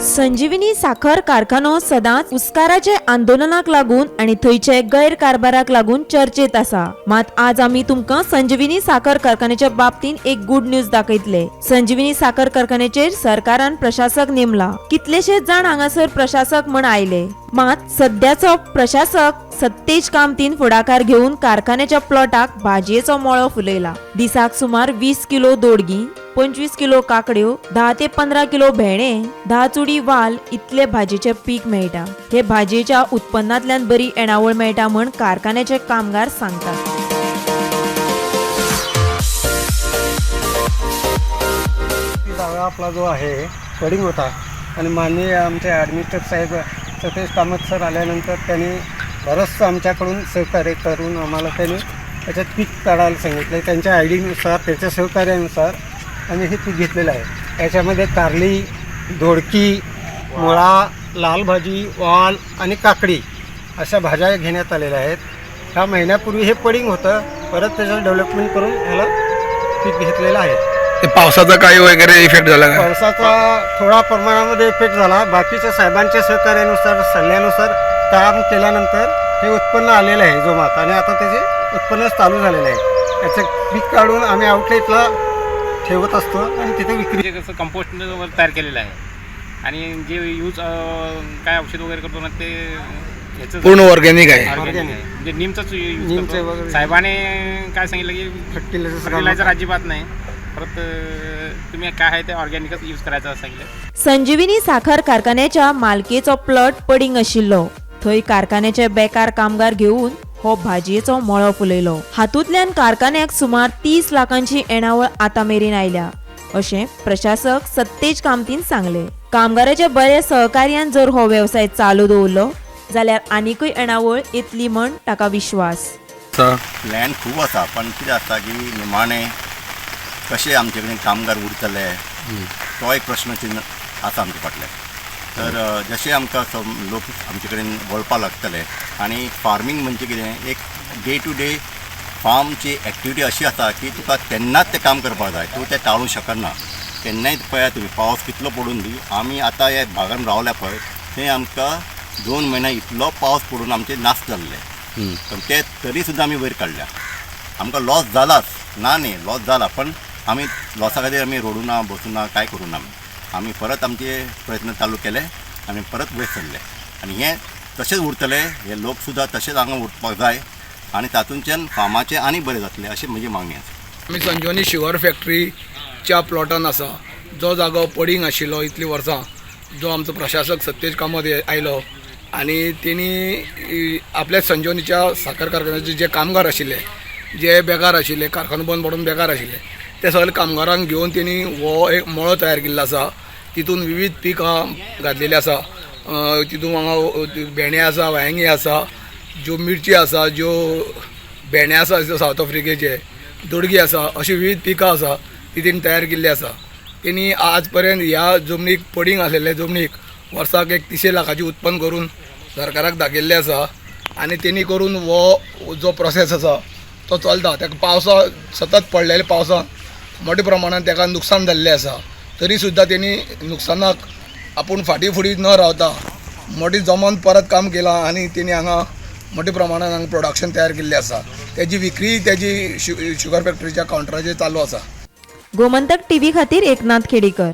संजीवनी साखर कारखानो सदांच उस्काराचे आंदोलनाक लागून आणि थंयचे गैरकारभाराक लागून चर्चेत आसा। मात आज आमी तुमकां संजीवनी साखर कारखान्याच्या बाबतीन एक गुड न्यूज दाखयतले। संजीवनी साखर कारखान्याचेर सरकारान प्रशासक नेमला। कितलेशेच जाण हांगासर प्रशासक म्हण आयले, मात सध्याचो प्रशासक सत्तेज कामतीन फुडाकार घेऊन कारखान्याच्या प्लॉटाक भाजयेचो मळो फुलयला। दिसाक सुमार 20 किलो दोडगी, 25 किलो काकड्यो, 10 ते 15 किलो भेणे, 10 चुडी वाल इतले भाजयेचे पीक मेळटा। हे भाजयेच्या उत्पन्नांतल्यान बरी येणावळ मेळटा म्हण कारखान्याचे कामगार सांगतात। आपला जो आहे कडिंग होता आणि माननीय आमचे ॲडमिनिस्ट्रेटर साहेब सतेज कामत सर आल्यानंतर त्यांनी बरंचसं आमच्याकडून सहकार्य करून आम्हाला त्यांनी त्याच्यात पीक काढायला सांगितलं। त्यांच्या आयडीनुसार त्याच्या सहकार्यानुसार आम्ही हे पीक घेतलेलं आहे। याच्यामध्ये कारली, दोडकी, मुळा, लाल भाजी, वाल आणि काकडी अशा भाज्या घेण्यात आलेल्या आहेत। ह्या महिन्यापूर्वी हे पडिंग होतं, परत त्याचं डेव्हलपमेंट करून ह्याला पीक घेतलेलं आहे। ते पावसाचा काही वगैरे इफेक्ट झाला का? पावसाचा थोडा प्रमाणामध्ये इफेक्ट झाला। बाकीच्या साहेबांच्या सहकार्यानुसार सल्ल्यानुसार काम केल्यानंतर हे उत्पन्न आलेलं आहे जोमात आणि आता त्याचे उत्पन्न चालू झालेलं आहे। याचं पीक काढून आम्ही आउटलेटला ठेवत असतो आणि तिथे विक्री कसं कंपोस्ट तयार केलेलं आहे आणि जे यूज काय औषध वगैरे करतो ना ते याचं पूर्ण ऑर्गॅनिक आहे। ऑर्गॅनिक आहे, म्हणजे नीमचंच यूज नीमचं करतो। वगैरे. साहेबाने काय सांगितलं की फर्टिलायझर अजिबात नाही, परत तुम्ही काय आहे ते ऑर्गॅनिकच यूज करायचं असं सांगितलं। संजीवनी साखर कारखान्याच्या मालकीचो प्लॉट पडिंग आशिल्लो, थंय कारखान्याचे बेकार कामगार घेऊन हो भाजयेचो मळो फुलयलो। हातूंतल्यान कारखान्याक सुमार 30 लाखांची येणावळ आता मेरेन आयल्या, अशें प्रशासक सत्तेज कामतीन सांगले। कामगाराच्या बऱ्या सहकार्यान जर हो व्यवसाय चालू दवरलो जाल्यार आनीकूय येणावळ येतली म्हण ताका विश्वास। प्लॅन खूप आसा, पण कितें आसता की निमाणे कशे आमचे कडेन कामगार उरतले तो एक प्रश्नचिन्ह आसा आमचे फाटल्यान। तर जशे आमकां लोक आमचे कडेन वळपा लागतले आनी फार्मींग म्हणजे कितें एक डे टू डे फार्मची एक्टिविटी अशी आसा की तुका तेन्नाच तें काम करपाक जाय, तूं तें टाळूंक शकना। केन्नाय पळया तुमी पावस कितलो पडून दी, आमी आतां ह्या भागान रावल्या पळय थंय आमकां 2 म्हयने इतलो पावस पडून आमचे नाश जाल्ले, पण ते तरी सुद्दां आमी वयर काडल्या। आमकां लॉस जालाच ना न्ही, लॉस जाला, पण आमी लॉसा खातीर आमी रोडू ना, बसूं ना, कांय करूं ना। आमी परत आमचे प्रयत्न चालू केले आनी परत वयर सरले आनी हें तशेंच उरतले। हे लोक सुद्दां तशेंच हांगा उरपाक जाय आनी तातूंतल्यान फार्माचें आनी बरें जातलें अशी म्हजी मागणी आसा। आमी संजीवनी शुगर फॅक्टरीच्या प्लॉटान आसा, जो जागो पडिंग आशिल्लो इतलीं वर्सां, जो आमचो प्रशासक सत्तेज कामत आयलो आनी तेणी आपल्या संजीवनीच्या साखर कारखान्याचे जे कामगार आशिल्ले, जे बेकार आशिल्ले, कारखानो बंद पडून बेकार आशिल्ले, ते सगळे कामगारांक घेवन तेणी हो एक मळो तयार केल्लो आसा। तितून विविध पिकां घातलेलीं आसा। तितून हांगा भेंडे आसा, वांयगी आसा, ज्यो मिरची आसा, ज्यो भेंडे आसा सावथ आफ्रिकेचे, दोडगी आसा, अशी विविध पिकां आसा ती तेणी तयार केल्ली आसा। तेणी आज पर्यंत ह्या जमनीक पडिंग आसलेले जमनीक वर्साक एक 300 लाखाची उत्पन्न करून सरकाराक दाखयल्लें आसा आनी तेणी करून हो जो प्रोसेस आसा तो चलता। ताका पावसा सतत पडलेल्या पावसान मोठ्या प्रमाणात ताका नुकसान जाल्लें आसा, तरी सुद्दां तेणी नुकसानाक आपूण फाटीं फुडें न रावता मोठी जमोन परत काम केलां आनी तेणी हांगा मोठ्या प्रमाणात हांगा प्रोडक्शन तयार केल्लें आसा। तेजी विक्री तेजी शुगर फॅक्टरीच्या कावंटराचेर चालू आसा। गोमंतक टीव्ही खातीर एकनाथ खेडेकर।